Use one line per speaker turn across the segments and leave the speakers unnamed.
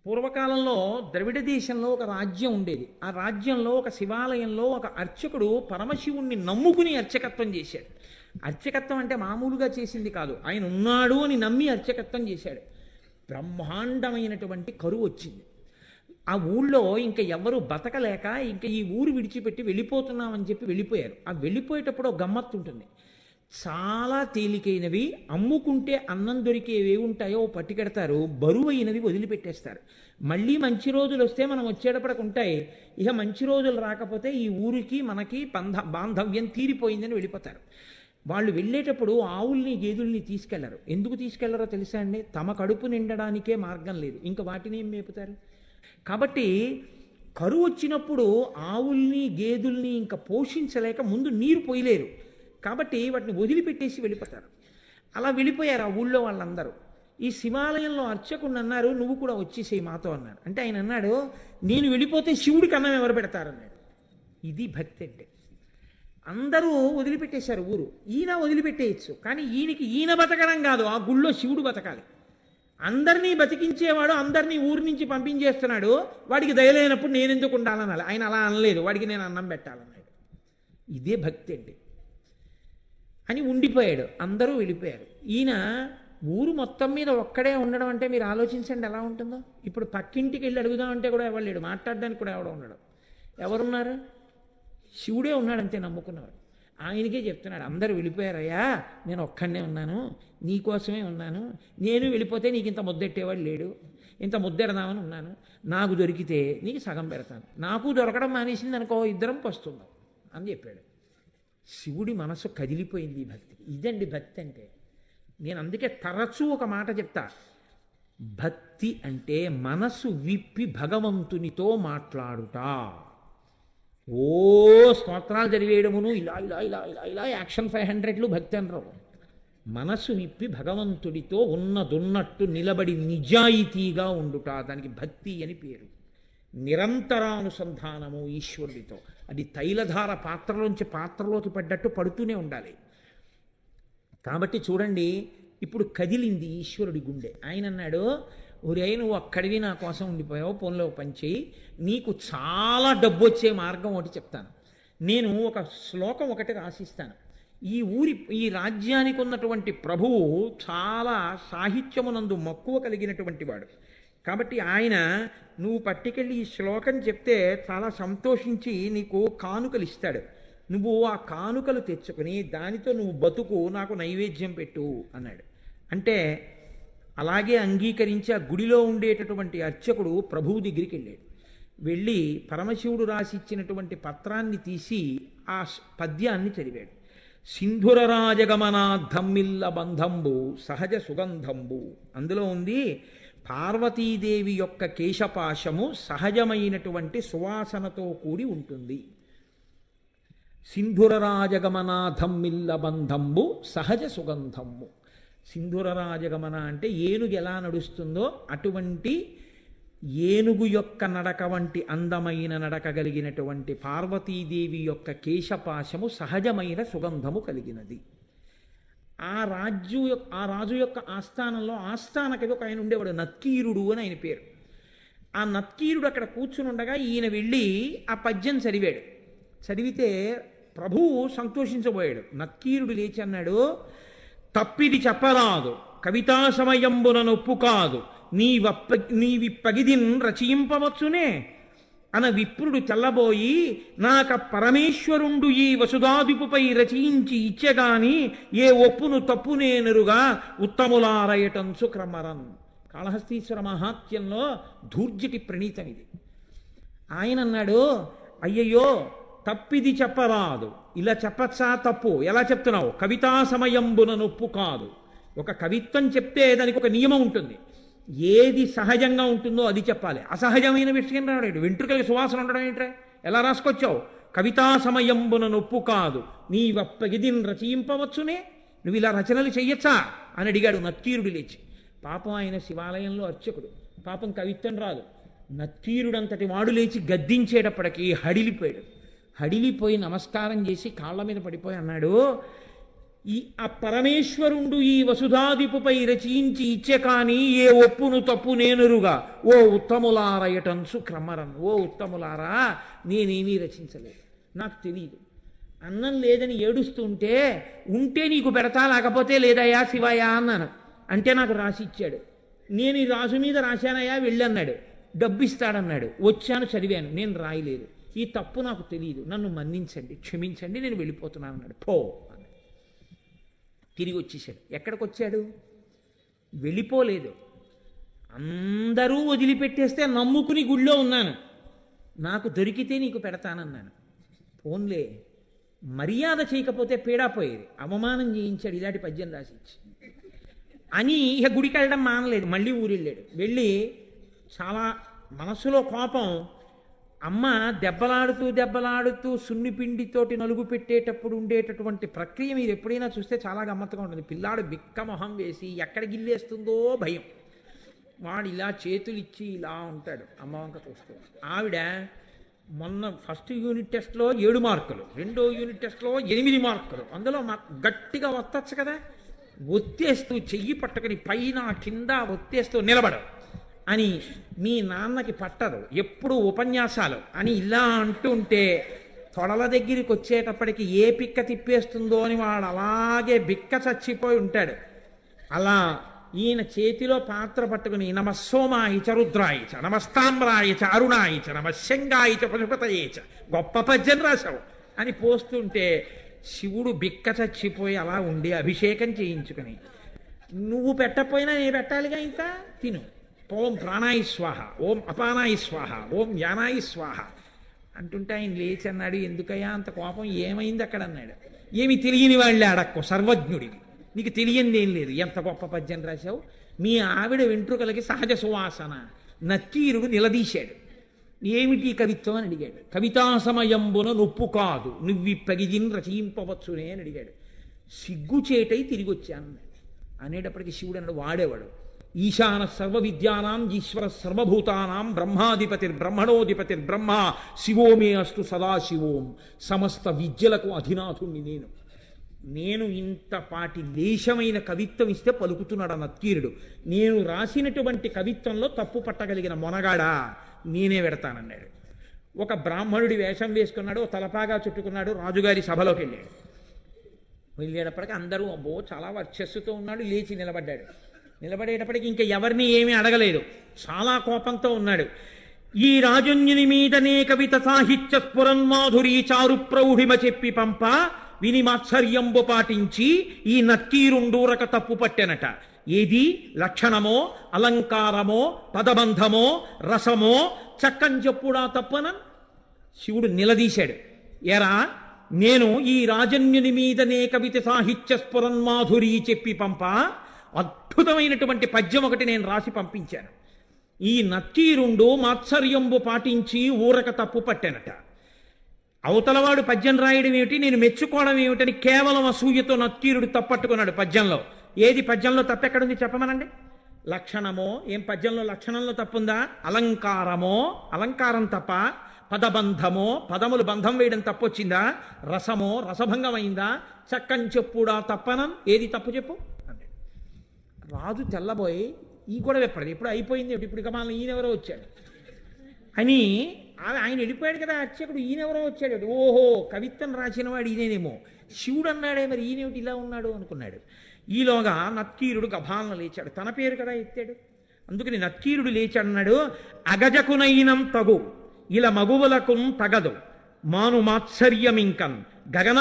పూర్వకాలంలో ద్రవిడ దేశంలో ఒక రాజ్యం ఉండేది. ఆ రాజ్యంలో ఒక శివాలయంలో ఒక అర్చకుడు పరమశివుణ్ణి నమ్ముకుని అర్చకత్వం చేశాడు. అర్చకత్వం అంటే మామూలుగా చేసింది కాదు, ఆయన ఉన్నాడు అని నమ్మి అర్చకత్వం చేశాడు. బ్రహ్మాండమైనటువంటి కరువు వచ్చింది. ఆ ఊళ్ళో ఇంకా ఎవరు బతకలేక ఇంకా ఈ ఊరు విడిచిపెట్టి వెళ్ళిపోతున్నామని చెప్పి వెళ్ళిపోయారు. ఆ వెళ్ళిపోయేటప్పుడు ఒక గమ్మత్తు ఉంటుంది. చాలా తేలికైనవి అమ్ముకుంటే అన్నం దొరికేవి ఉంటాయో పట్టుకెడతారు, బరువైనవి వదిలిపెట్టేస్తారు. మళ్ళీ మంచి రోజులు వస్తే మనం వచ్చేటప్పటికి ఉంటాయి. ఇక మంచి రోజులు రాకపోతే ఈ ఊరికి మనకి బాంధవ్యం తీరిపోయిందని వెళ్ళిపోతారు. వాళ్ళు వెళ్ళేటప్పుడు ఆవుల్ని గేదెల్ని తీసుకెళ్లరు. ఎందుకు తీసుకెళ్లరో తెలుసా అండి? తమ కడుపు నిండడానికే మార్గం లేదు, ఇంకా వాటిని ఏం మేపుతారు. కాబట్టి కరువు వచ్చినప్పుడు ఆవుల్ని గేదెల్ని ఇంకా పోషించలేక ముందు నీరు పోయలేరు. కాబట్టి వాటిని వదిలిపెట్టేసి వెళ్ళిపోతారు. అలా వెళ్ళిపోయారు ఆ ఊళ్ళో వాళ్ళందరూ. ఈ శివాలయంలో అర్చకుడిని అన్నారు, నువ్వు కూడా వచ్చేసేయి మాతో అన్నారు. అంటే ఆయన అన్నాడు, నేను వెళ్ళిపోతే శివుడికి అన్నం ఎవరు పెడతారన్నాడు. ఇది భక్తి అంటే. అందరూ వదిలిపెట్టేశారు ఊరు. ఈయన వదిలిపెట్టేయచ్చు, కానీ ఈయన బతకడం కాదు, ఆ గుళ్ళో శివుడు బతకాలి. అందరినీ బతికించేవాడు అందరినీ ఊరి నుంచి పంపించేస్తున్నాడు. వాడికి దయలేనప్పుడు నేను ఎందుకు ఉండాలనాలి? ఆయన అలా అనలేదు, వాడికి నేను అన్నం పెట్టాలన్నాడు. ఇదే భక్తి అండి అని ఉండిపోయాడు. అందరూ వెళ్ళిపోయారు. ఈయన ఊరు మొత్తం మీద ఒక్కడే ఉండడం అంటే మీరు ఆలోచించండి ఎలా ఉంటుందో. ఇప్పుడు పక్కింటికి వెళ్ళి అడుగుదామంటే కూడా ఎవరు లేడు, మాట్లాడడానికి కూడా ఎవడో ఉండడు. ఎవరున్నారు? శివుడే ఉన్నాడంతే నమ్ముకున్నవాడు. ఆయనకే చెప్తున్నాడు, అందరూ వెళ్ళిపోయారయ్యా, నేను ఒక్కడనే ఉన్నాను, నీకోసమే ఉన్నాను. నేను వెళ్ళిపోతే నీకు ఇంత ముద్దెట్టేవాడు లేడు, ఇంత ముద్దెడదామని ఉన్నాను. నాకు దొరికితే నీకు సగం పెడతాను, నాకు దొరకడం మానేసింది అనుకో, ఇద్దరం పస్తుందాం అని చెప్పాడు. శివుడి మనసు కదిలిపోయింది ఈ భక్తికి. ఇదండి భక్తి అంటే. నేను అందుకే తరచూ ఒక మాట చెప్తా, భక్తి అంటే మనసు విప్పి భగవంతునితో మాట్లాడుట. ఓ స్తోత్రాలు చదివేయడమును ఇలా ఇలా ఇలా ఇలా ఇలా యాక్షన్ 500లు భక్తి అనరు. మనసు విప్పి భగవంతుడితో ఉన్నదున్నట్టు నిలబడి నిజాయితీగా ఉండుట, దానికి భక్తి అని పేరు. నిరంతరానుసంధానము ఈశ్వరుడితో. అది తైలధార పాత్రలోంచి పాత్రలోకి పడ్డట్టు పడుతూనే ఉండాలి. కాబట్టి చూడండి, ఇప్పుడు కదిలింది ఈశ్వరుడి గుండె. ఆయన అన్నాడు, ఒరే నువ్వు అక్కడివి నా కోసం ఉండిపోయావు, ఫోన్లో పనిచేయి, నీకు చాలా డబ్బు వచ్చే మార్గం ఒకటి చెప్తాను. నేను ఒక శ్లోకం ఒకటి రాసిస్తాను. ఈ రాజ్యానికి ఉన్నటువంటి ప్రభువు చాలా సాహిత్యమునందు మక్కువ కలిగినటువంటి వాడు. కాబట్టి ఆయన నువ్వు పట్టుకెళ్ళి ఈ శ్లోకం చెప్తే చాలా సంతోషించి నీకు కానుకలు ఇస్తాడు. నువ్వు ఆ కానుకలు తెచ్చుకొని దానితో నువ్వు బతుకు, నాకు నైవేద్యం పెట్టు అన్నాడు. అంటే అలాగే అంగీకరించి ఆ గుడిలో ఉండేటటువంటి అర్చకుడు ప్రభువు దగ్గరికి వెళ్ళాడు. వెళ్ళి పరమశివుడు రాసిచ్చినటువంటి పత్రాన్ని తీసి ఆ పద్యాన్ని చదివాడు. సింధుర రాజగమనాద్ధమ్మిల్ల బంధంబు సహజ సుగంధంబు. అందులో ఉంది, పార్వతీదేవి యొక్క కేశపాశము సహజమైనటువంటి సువాసనతో కూడి ఉంటుంది. సింధుర రాజగమనాధమ్మిల్ల బంధంబు సహజ సుగంధంబు. సింధుర రాజగమన అంటే ఏనుగు ఎలా నడుస్తుందో అటువంటి ఏనుగు యొక్క నడక వంటి అందమైన నడక కలిగినటువంటి పార్వతీదేవి యొక్క కేశపాశము సహజమైన సుగంధము కలిగినది. ఆ రాజు యొక్క ఆస్థానంలో ఆస్థానకవి ఒక ఆయన ఉండేవాడు, నక్కీరుడు అని ఆయన పేరు. ఆ నక్కీరుడు అక్కడ కూర్చుని ఉండగా ఈయన వెళ్ళి ఆ పద్యం చదివాడు. చదివితే ప్రభువు సంతోషించబోయాడు. నక్కీరుడు లేచి అన్నాడు, తప్పిది చెప్పరాదు కవితా సమయంబున నొప్పు కాదు, నీవిప్పగిదిన్ రచయింపవచ్చునే అన విప్రుడు తెల్లబోయి, నాక పరమేశ్వరుండు ఈ వసుధాదిపుపై రచయించి ఇచ్చెగాని ఏ ఒప్పును తప్పునేనరుగా ఉత్తములారయటంచు క్రమరన్. కాళహస్తీశ్వర మహాత్యంలో ధూర్జటి ప్రణీతం ఇది. ఆయన అన్నాడు, అయ్యయ్యో తప్పిది చెప్పరాదు. ఇలా చెప్పచ్చా? తప్పు. ఎలా చెప్తున్నావు? కవితా సమయంబున నొప్పు కాదు. ఒక కవిత్వం చెప్తే దానికి ఒక నియమం ఉంటుంది. ఏది సహజంగా ఉంటుందో అది చెప్పాలి. అసహజమైన విషయం రాడు. వెంట్రుకలకి సువాసన ఉండడం ఏంట్రా? ఎలా రాసుకొచ్చావు? కవితా సమయంబున నొప్పు కాదు, నీవప్పగిదిన్ రచయింపవచ్చునే, నువ్వు ఇలా రచనలు చెయ్యొచ్చా అని అడిగాడు నక్కీరుడు లేచి. పాపం ఆయన శివాలయంలో అర్చకుడు, పాపం కవిత్వం రాదు. నక్కీరుడంతటి వాడు లేచి గద్దించేటప్పటికీ హడిలిపోయాడు. హడిలిపోయి నమస్కారం చేసి కాళ్ళ మీద పడిపోయి అన్నాడు, ఈ ఆ పరమేశ్వరుండు ఈ వసుధాదిపుపై రచించి ఇచ్చే కాని ఏ ఒప్పును తప్పు నేనురుగా ఓ ఉత్తములారయటన్సు క్రమరన్. ఓ ఉత్తములారా, నేనేమీ రచించలేదు, నాకు తెలియదు. అన్నం లేదని ఏడుస్తుంటే ఉంటే నీకు పెడతా, లేకపోతే లేదయ్యా శివయ్య అన్నాను. అంటే నాకు రాసి ఇచ్చాడు. నేను ఈ రాసు మీద రాశానయ్యా వెళ్ళన్నాడు. డబ్బు ఇస్తాడన్నాడు. వచ్చాను, చదివాను, నేను రాయలేదు. ఈ తప్పు నాకు తెలియదు, నన్ను మన్నించండి, క్షమించండి, నేను వెళ్ళిపోతున్నాను అన్నాడు. పో అన్నాడు. తిరిగి వచ్చేసాడు. ఎక్కడికి వచ్చాడు? వెళ్ళిపోలేదు. అందరూ వదిలిపెట్టేస్తే నమ్ముకుని గుళ్ళో ఉన్నాను, నాకు దొరికితే నీకు పెడతానన్నాను. పోన్లే, మర్యాద చేయకపోతే పీడాపోయేది, అవమానం చేయించాడు ఇలాంటి పద్యం రాసిచ్చి అని. ఇక గుడికి వెళ్ళడం మానలేదు, మళ్ళీ ఊరెళ్ళాడు. వెళ్ళి చాలా మనసులో కోపం. అమ్మ దెబ్బలాడుతూ సున్నిపిండితోటి నలుగు పెట్టేటప్పుడు ఉండేటటువంటి ప్రక్రియ మీరు ఎప్పుడైనా చూస్తే చాలా గమ్మత్తుగా ఉంటుంది. పిల్లాడు బిక్క మొహం వేసి ఎక్కడ గిల్లేస్తుందో భయం. వాడు ఇలా చేతులు ఇచ్చి ఇలా ఉంటాడు, అమ్మ వంక చూస్తూ. ఆవిడ మొన్న ఫస్ట్ యూనిట్ టెస్ట్లో 7 మార్కులు, రెండో యూనిట్ టెస్ట్లో 8 మార్కులు. అందులో గట్టిగా ఒత్తచ్చు కదా, ఒత్తేస్తూ చెయ్యి పట్టుకుని పైన కింద ఒత్తేస్తూ నిలబడు అని. మీ నాన్నకి పట్టదు, ఎప్పుడు ఉపన్యాసాలు అని ఇలా అంటుంటే తొడల దగ్గరికి వచ్చేటప్పటికి ఏ పిక్క తిప్పేస్తుందో అని వాడు అలాగే బిక్క చచ్చిపోయి ఉంటాడు. అలా ఈయన చేతిలో పాత్ర పట్టుకుని నమస్సోమాయిచ రుద్రాయిచ నమస్తామ్రాయిచ అరుణాయిచ నమశంగాయిచ పశుపతయేచ, గొప్ప పద్యం రాశావు అని పోస్తుంటే శివుడు బిక్క చచ్చిపోయి అలా ఉండి అభిషేకం చేయించుకుని, నువ్వు పెట్టకపోయినా నేను పెట్టాలిగా, ఇంకా తిను. ఓం ప్రాణాయి స్వాహ, ఓం అపానాయి స్వాహ, ఓం యానాయి స్వాహ అంటుంటే ఆయన లేచి అన్నాడు, ఎందుకయ్యా అంత కోపం, ఏమైంది అక్కడ అన్నాడు. ఏమి తెలియని వాళ్ళే అడక్కో, సర్వజ్ఞుడివి, నీకు తెలియంది ఏం లేదు, ఎంత గొప్ప పద్యం రాశావు. మీ ఆవిడ వెంట్రుకలకి సహజ సువాసన. నక్కీరుడు నిలదీశాడు. ఏమిటి కవిత్వం అని అడిగాడు. కవితా సమయంబున నొప్పు కాదు, నువ్విప్పగిజిన్ రచయింపవచ్చునే అని అడిగాడు. సిగ్గుచేటై తిరిగి వచ్చాను అనేటప్పటికి శివుడు అన్నాడు, వాడేవాడు ఈశాన సర్వ విద్యానాం ఈశ్వర సర్వభూతానాం బ్రహ్మాధిపతిర్బ్రహ్మణోధిపతిర్బ్రహ్మ శివోమే అస్తు సదాశివోం. సమస్త విద్యలకు అధినాథుణ్ణి నేను ఇంతపాటి లేశమైన కవిత్వం ఇస్తే పలుకుతున్నాడు నక్కీరుడు. నేను రాసినటువంటి కవిత్వంలో తప్పు పట్టగలిగిన మొనగాడా, నేనే పెడతానన్నాడు. ఒక బ్రాహ్మణుడి వేషం వేసుకున్నాడు, తలపాగా చుట్టుకున్నాడు, రాజుగారి సభలోకి వెళ్ళాడు. వెళ్ళేటప్పటికి అందరూ అబ్బో చాలా వర్చస్సుతో ఉన్నాడు, లేచి నిలబడ్డాడు. నిలబడేటప్పటికి ఇంకా ఎవరిని ఏమీ అడగలేదు, చాలా కోపంతో ఉన్నాడు. ఈ రాజన్యుని మీదనే కవిత సాహిత్య స్ఫురన్మాధురీ చారు ప్రౌఢిమ చెప్పి పంప విని మాత్సర్యంబు పాటించి ఈ నక్కీరుండూరక తప్పు పట్టెనట. ఏది లక్షణమో అలంకారమో పదబంధమో రసమో చక్కంచెప్పుడా తప్పన. శివుడు నిలదీశాడు, ఎరా నేను ఈ రాజన్యుని మీదనే కవిత సాహిత్య స్ఫురన్మాధురీ చెప్పి పంప అద్భుతమైనటువంటి పద్యం ఒకటి నేను రాసి పంపించాను. ఈ నక్కీరుండు మాత్సర్యంబు పాటించి ఊరక తప్పు పట్టానట. అవతలవాడు పద్యం రాయడం ఏమిటి, నేను మెచ్చుకోవడం ఏమిటని కేవలం అసూయతో నక్కీరుడు తప్పట్టుకున్నాడు పద్యంలో. ఏది పద్యంలో తప్పెక్కడుంది చెప్పమనండి. లక్షణమో, ఏం పద్యంలో లక్షణంలో తప్పుందా? అలంకారమో, అలంకారం తప్ప. పదబంధమో, పదములు బంధం వేయడం తప్పొచ్చిందా? రసమో, రసభంగం అయిందా? చక్కంచెప్పుడా తప్పనం, ఏది తప్పు చెప్పు. రాజు తెల్లబోయి ఈ కూడా వెప్పడదు, ఎప్పుడు అయిపోయింది, ఇప్పుడు ఇక మన ఈయనెవరో వచ్చాడు అని. ఆయన వెళ్ళిపోయాడు కదా అర్చకుడు, ఈయనెవరో వచ్చాడు. ఓహో, కవిత్వం రాసిన వాడు ఈయనేమో. శివుడు అన్నాడే, మరి ఈయనేమిటి ఇలా ఉన్నాడు అనుకున్నాడు. ఈలోగా నక్కీరుడు గభాలను లేచాడు, తన పేరు కదా ఎత్తాడు. అందుకని నక్కీరుడు లేచాడన్నాడు, అగజకునైనం తగు ఇలా మగువులకు తగదు మాను మాత్సర్యమింకన్ గగన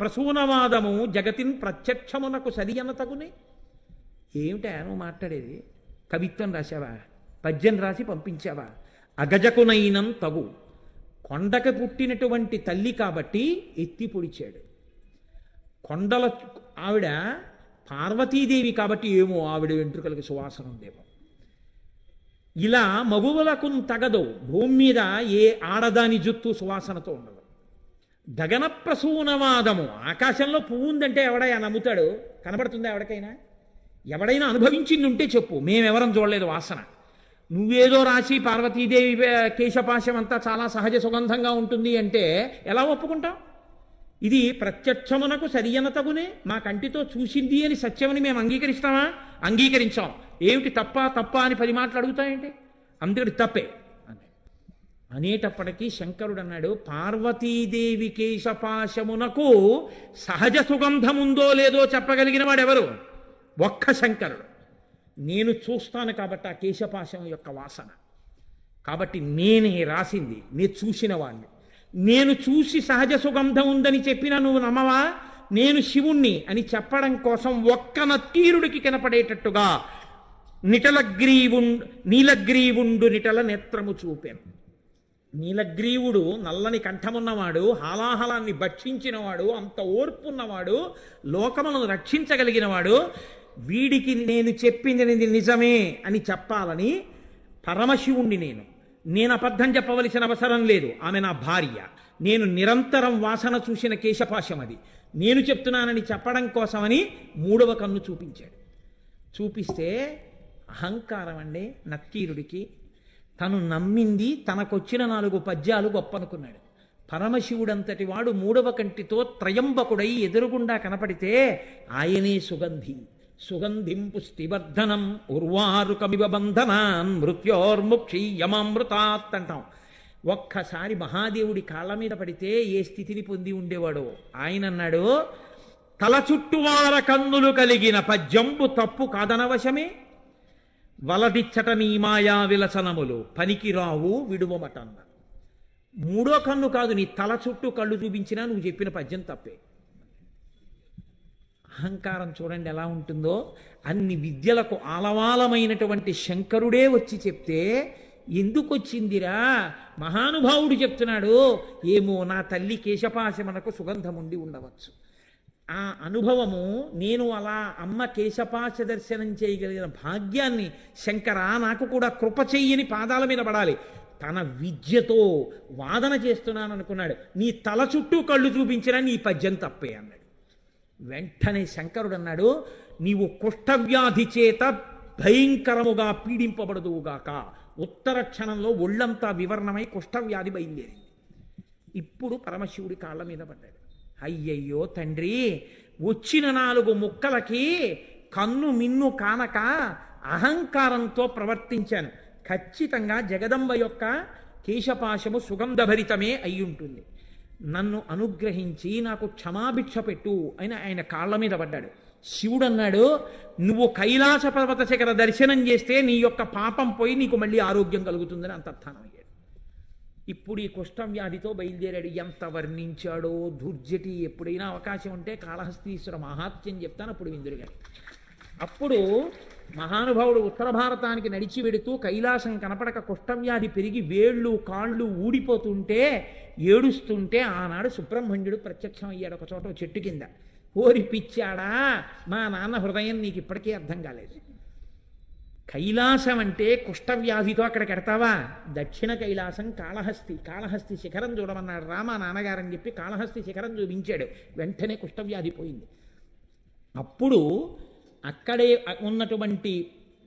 ప్రసూనవాదము జగతిన్ ప్రత్యక్షమునకు సరియన తగునే. ఏమిటా నువ్వు మాట్లాడేది? కవిత్వం రాశావా? పద్యం రాసి పంపించావా? అగజకునైనం తగు, కొండకు పుట్టినటువంటి తల్లి కాబట్టి ఎత్తి పొడిచాడు. కొండల ఆవిడ పార్వతీదేవి కాబట్టి ఏమో ఆవిడ వెంట్రుకలకి సువాసన ఉందేమో. ఇలా మగువులకు తగదు, భూమి మీద ఏ ఆడదాని జుత్తు సువాసనతో ఉండదు. గగన ప్రసూనవాదము, ఆకాశంలో పువ్వు ఉందంటే ఎవడైనా నమ్ముతాడు? కనబడుతుందా ఎవరికైనా? ఎవడైనా అనుభవించింది ఉంటే చెప్పు, మేమెవరం చూడలేదు వాసన. నువ్వేదో రాసి పార్వతీదేవి కేశపాశం అంతా చాలా సహజ సుగంధంగా ఉంటుంది అంటే ఎలా ఒప్పుకుంటావు? ఇది ప్రత్యక్షమునకు సరియనతగునే, మా కంటితో చూసింది అని సత్యమని మేము అంగీకరిస్తామా? అంగీకరించాం. ఏమిటి తప్ప తప్ప అని 10 మాటలు అడుగుతాయంటే అందుకని తప్పే అనేటప్పటికీ శంకరుడు అన్నాడు, పార్వతీదేవి కేశపాశమునకు సహజ సుగంధముందో లేదో చెప్పగలిగిన వాడెవరు? ఒక్క శంకరుడు. నేను చూస్తాను కాబట్టి ఆ కేశపాశం యొక్క వాసన, కాబట్టి నేనే రాసింది, నేను చూసిన వాడిని. నేను చూసి సహజ సుగంధం ఉందని చెప్పినా నువ్వు నమ్మవా? నేను శివుణ్ణి అని చెప్పడం కోసం ఒక్క నత్తీరుడికి కనపడేటట్టుగా నీలగ్రీవుండు నిటల నేత్రము చూపాను. నీలగ్రీవుడు నల్లని కంఠమున్నవాడు, హాలాహలాన్ని భక్షించినవాడు, అంత ఓర్పున్నవాడు, లోకములను రక్షించగలిగినవాడు. వీడికి నేను చెప్పింది నిజమే అని చెప్పాలని పరమశివుణ్ణి నేను అబద్ధం చెప్పవలసిన అవసరం లేదు. ఆమె నా భార్య. నేను నిరంతరం వాసన చూసిన కేశపాశం అది. నేను చెప్తున్నానని చెప్పడం కోసమని 3వ కన్ను చూపించాడు. చూపిస్తే అహంకారం అండి నక్కీరుడికి. తను నమ్మింది, తనకొచ్చిన 4 పద్యాలు గొప్పనుకున్నాడు. పరమశివుడంతటి వాడు 3వ కంటితో త్రయంబకుడై ఎదురుగుండా కనపడితే ఆయనే సుగంధిం పుష్టివర్ధనం ఉర్వారుకమివ బంధనాన్ మృత్యోర్ముక్షీయమామృతాత్ అంటాం. ఒక్కసారి మహాదేవుడి కాళ్ళ మీద పడితే ఏ స్థితిని పొంది ఉండేవాడో ఆయన అన్నాడు, తల చుట్టువార కన్నులు కలిగిన పద్యంబు తప్పు కాదనవశమే, వలదిచ్చట నీ మాయా విలసనములు పనికిరావు విడువమటన్న. 3వ కన్ను కాదు, నీ తల చుట్టూ కళ్ళు చూపించినా నువ్వు చెప్పిన పద్యం తప్పే. అహంకారం చూడండి ఎలా ఉంటుందో. అన్ని విద్యలకు ఆలవాలమైనటువంటి శంకరుడే వచ్చి చెప్తే ఎందుకు వచ్చిందిరా? మహానుభావుడు చెప్తున్నాడు, ఏమో నా తల్లి కేశపాశమునకు సుగంధం ఉండి ఉండవచ్చు. ఆ అనుభవము, నేను అలా అమ్మ కేశపాశ దర్శనం చేయగలిగిన భాగ్యాన్ని శంకరా నాకు కూడా కృప చెయ్యని పాదాల మీద పడాలి. తన విద్యతో వాదన చేస్తున్నాను అనుకున్నాడు. నీ తల చుట్టూ కళ్ళు చూపించినా నీ పద్యం తప్పే అన్నాడు. వెంటనే శంకరుడు అన్నాడు, నీవు కుష్ఠవ్యాధి చేత భయంకరముగా పీడింపబడదువుగాక. ఉత్తర క్షణంలో ఒళ్ళంతా వివరణమై కుష్ఠవ్యాధి బయలుదేరింది. ఇప్పుడు పరమశివుడి కాళ్ళ మీద పడ్డాడు. అయ్యయ్యో తండ్రి, వచ్చిన 4 ముక్కలకి కన్ను మిన్ను కానక అహంకారంతో ప్రవర్తించాను. ఖచ్చితంగా జగదంబ యొక్క కేశపాశము సుగంధభరితమే అయ్యుంటుంది. నన్ను అనుగ్రహించి నాకు క్షమాభిక్ష పెట్టు అని ఆయన కాళ్ళ మీద పడ్డాడు. శివుడు అన్నాడు, నువ్వు కైలాస పర్వత శిఖర దర్శనం చేస్తే నీ యొక్క పాపం పోయి నీకు మళ్ళీ ఆరోగ్యం కలుగుతుందని అంతర్థానం అయ్యాడు. ఇప్పుడు ఈ కుష్ఠవ్యాధితో బయలుదేరాడు. ఎంత వర్ణించాడో దుర్జటి. ఎప్పుడైనా అవకాశం ఉంటే కాళహస్తీశ్వర మహాత్మ్యం చెప్తాను, అప్పుడు విందురుగా. అప్పుడు మహానుభావుడు ఉత్తర భారతానికి నడిచి వెడుతూ కైలాసం కనపడక కుష్ఠవ్యాధి పెరిగి వేళ్ళు కాళ్ళు ఊడిపోతుంటే ఏడుస్తుంటే ఆనాడు సుబ్రహ్మణ్యుడు ప్రత్యక్షం అయ్యాడు ఒక చోట చెట్టు కింద. ఓరి పిచ్చాడా, మా నాన్న హృదయం నీకు ఇప్పటికీ అర్థం కాలేదు. కైలాసం అంటే కుష్ఠవ్యాధితో అక్కడ కడతావా? దక్షిణ కైలాసం కాళహస్తి శిఖరం చూడమన్నాడు రామా నాన్నగారని చెప్పి కాళహస్తి శిఖరం చూపించాడు. వెంటనే కుష్ఠవ్యాధి పోయింది. అప్పుడు అక్కడే ఉన్నటువంటి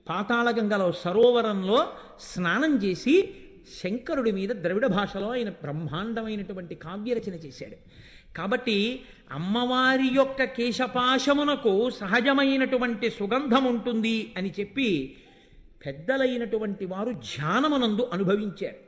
పాతాళగంగలో సరోవరంలో స్నానం చేసి శంకరుడి మీద ద్రవిడ భాషలో ఆయన బ్రహ్మాండమైనటువంటి కావ్యరచన చేశాడు. కాబట్టి అమ్మవారి యొక్క కేశపాశమునకు సహజమైనటువంటి సుగంధం ఉంటుంది అని చెప్పి పెద్దలైనటువంటి వారు ధ్యానమునందు అనుభవించారు.